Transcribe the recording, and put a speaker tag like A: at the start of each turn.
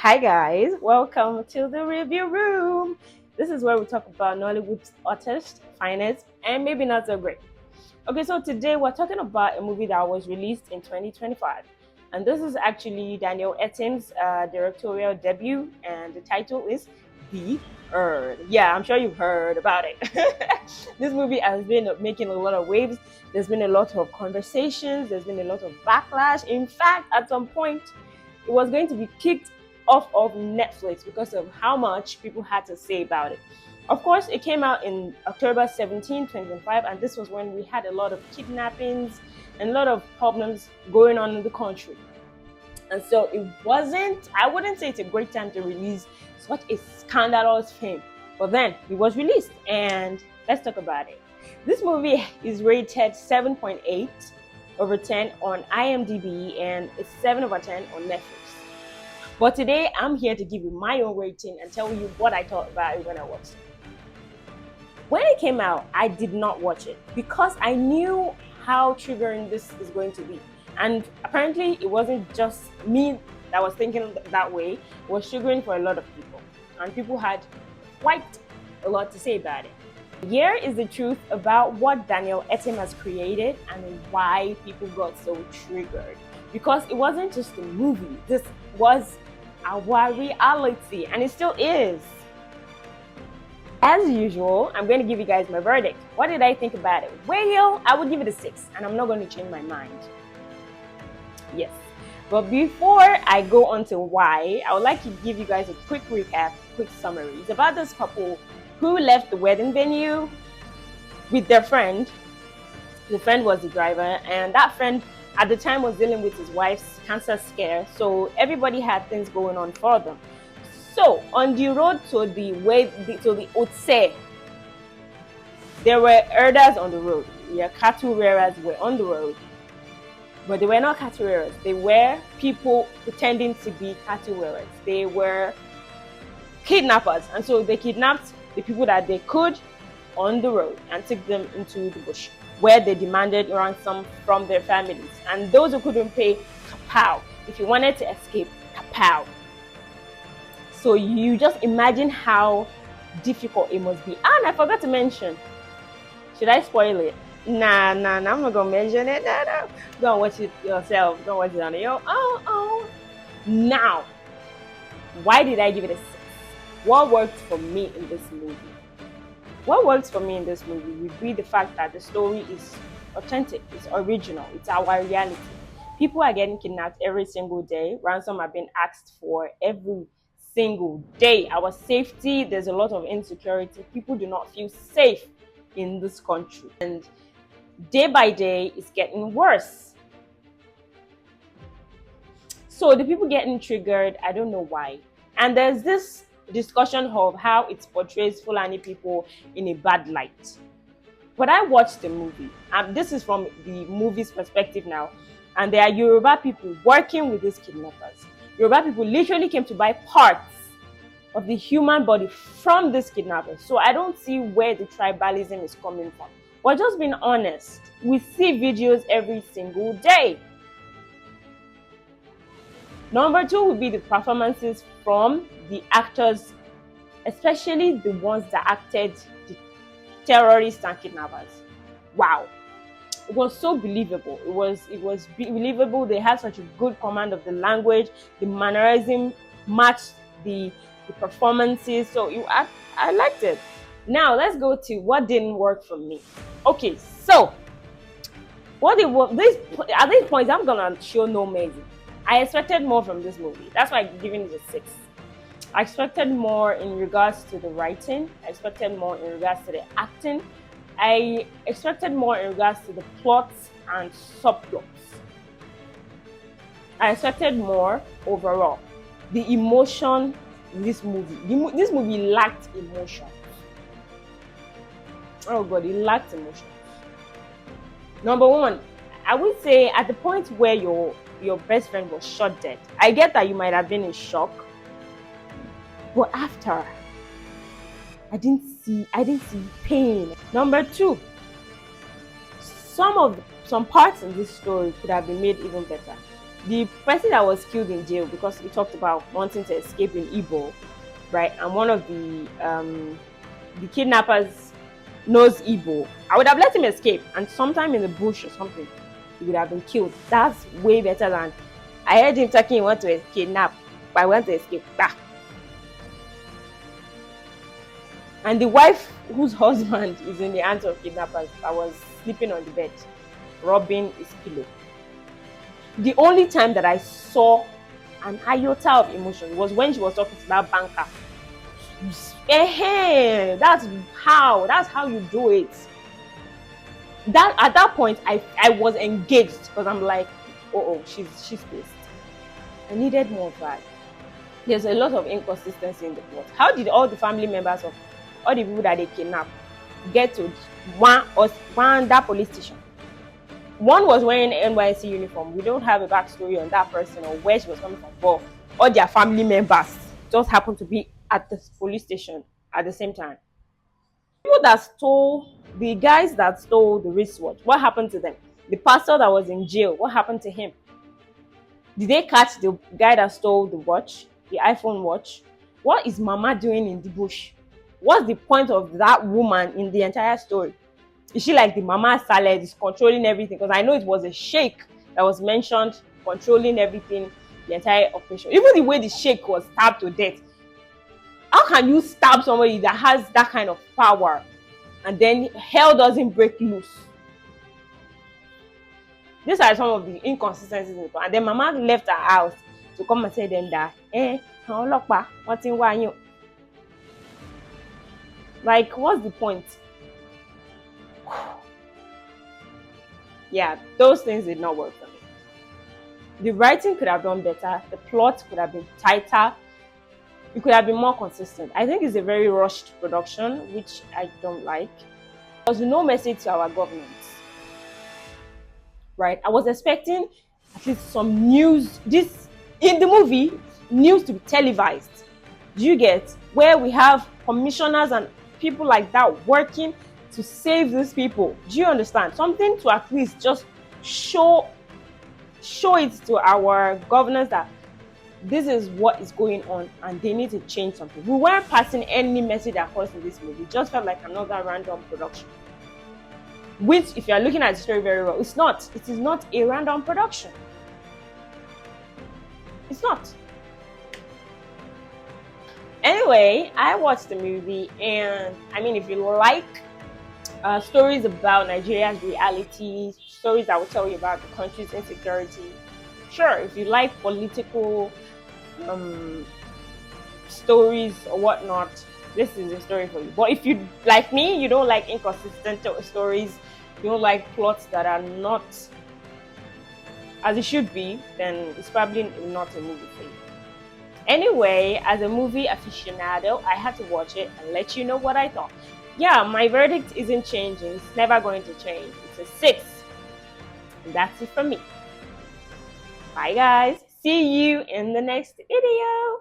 A: Hi guys, welcome to the review room. This is where we talk about Nollywood's hottest, finest, and maybe not so great. Okay, so today we're talking about a movie that was released in 2025. And this is actually Daniel Etim's directorial debut, and the title is The Herd. Yeah, I'm sure you've heard about it. This movie has been making a lot of waves. There's been a lot of conversations, there's been a lot of backlash. In fact, at some point, it was going to be kicked off of Netflix because of how much people had to say about it. Of course, it came out in October 17, 2025, and this was when we had a lot of kidnappings and a lot of problems going on in the country. And so it wasn't, I wouldn't say it's a great time to release such a scandalous film. But then it was released, and let's talk about it. This movie is rated 7.8 over 10 on IMDb, and it's 7 over 10 on Netflix. But today, I'm here to give you my own rating and tell you what I thought about it when I watched it. When it came out, I did not watch it because I knew how triggering this is going to be. And apparently, it wasn't just me that was thinking that way. It was triggering for a lot of people. And people had quite a lot to say about it. Here is the truth about what Daniel Etim has created and why people got so triggered. Because it wasn't just a movie. This was our reality, and it still is. As usual, I'm going to give you guys my verdict. What did I think about it? Well, I would give it a 6, and I'm not going to change my mind. Yes. But before I go on to why, I would like to give you guys a quick recap, quick summary. It's about this couple who left the wedding venue with their friend. The friend was the driver, and that friend at the time was dealing with his wife's cancer scare, so everybody had things going on for them. So on the road to the Otse, there were herders on the road. Yeah, cattle rearers were on the road, but they were not cattle rearers. They were people pretending to be cattle rearers. They were kidnappers, and so they kidnapped the people that they could on the road and took them into the bush, where they demanded ransom from their families. And those who couldn't pay, kapow. If you wanted to escape, kapow. So you just imagine how difficult it must be. And I forgot to mention, should I spoil it? Nah, I'm not gonna mention it. No. Go and watch it yourself. Go watch it on your own. Now, why did I give it a 6? What worked for me in this movie? What works for me in this movie would be the fact that the story is authentic, it's original, it's our reality. People are getting kidnapped every single day. Ransom are being asked for every single day. Our safety, there's a lot of insecurity. People do not feel safe in this country. And day by day, it's getting worse. So the people getting triggered, I don't know why. And there's this discussion of how it portrays Fulani people in a bad light. But I watched the movie, and this is from the movie's perspective now, and there are Yoruba people working with these kidnappers. Yoruba people literally came to buy parts of the human body from these kidnappers. So I don't see where the tribalism is coming from. But just being honest, we see videos every single day. Number 2 would be the performances from the actors, especially the ones that acted the terrorists and kidnappers. Wow. It was so believable. It was believable. They had such a good command of the language. The mannerism matched the performances. So I liked it. Now let's go to what didn't work for me. Okay, so at these points, I'm gonna show no mercy. I expected more from this movie. That's why I'm giving it a 6. I expected more in regards to the writing. I expected more in regards to the acting. I expected more in regards to the plots and subplots. I expected more overall. The emotion in this movie. This movie lacked emotion. Oh God, it lacked emotion. Number 1, I would say at the point where your best friend was shot dead, I get that you might have been in shock, but after, I didn't see pain. Number 2, some parts in this story could have been made even better. The person that was killed in jail because he talked about wanting to escape in Igbo, right? And one of the kidnappers knows Igbo. I would have let him escape, and sometime in the bush or something, he would have been killed. That's way better than I heard him talking. He want to kidnap, but I want to escape. Bah. And the wife whose husband is in the hands of kidnappers that was sleeping on the bed, rubbing his pillow. The only time that I saw an iota of emotion was when she was talking to that banker. Hey, that's how you do it. That at that point I was engaged because I'm like, oh, she's pissed. I needed more of that. There's a lot of inconsistency in the plot. How did all the family members of all the people that they kidnapped get to one that police station? One was wearing an NYC uniform. We don't have a backstory on that person or where she was coming from, but all their family members just happened to be at the police station at the same time. The guys that stole the wristwatch, what happened to them? The pastor that was in jail, what happened to him? Did they catch the guy that stole the watch, the iPhone watch? What is Mama doing in the bush? What's the point of that woman in the entire story? Is she like the Mama Salad, is controlling everything? Because I know it was a sheikh that was mentioned controlling everything, the entire operation. Even the way the sheikh was stabbed to death. How can you stab somebody that has that kind of power and then hell doesn't break loose? These are some of the inconsistencies in the plan. And then Mama left her house to come and tell them that, like, what's the point? Yeah, those things did not work for me. The writing could have done better. The plot could have been tighter. It could have been more consistent. I think it's a very rushed production, which I don't like. There was no message to our government. Right? I was expecting at least some news. This in the movie, news to be televised. Do you get? Where we have commissioners and people like that working to save these people. Do you understand? Something to at least just show it to our governors that this is what is going on and they need to change something. We weren't passing any message across in this movie. It just felt like another random production. Which, if you're looking at the story very well, it's not. It is not a random production. It's not. Anyway, I watched the movie, and I mean, if you like stories about Nigeria's reality, stories that will tell you about the country's insecurity, sure. If you like political stories or whatnot, this is a story for you. But if you, like me, you don't like inconsistent stories, you don't like plots that are not as it should be, then it's probably not a movie for you. Anyway, as a movie aficionado, I had to watch it and let you know what I thought. Yeah, my verdict isn't changing. It's never going to change. It's a 6. And that's it from me. Bye guys. See you in the next video.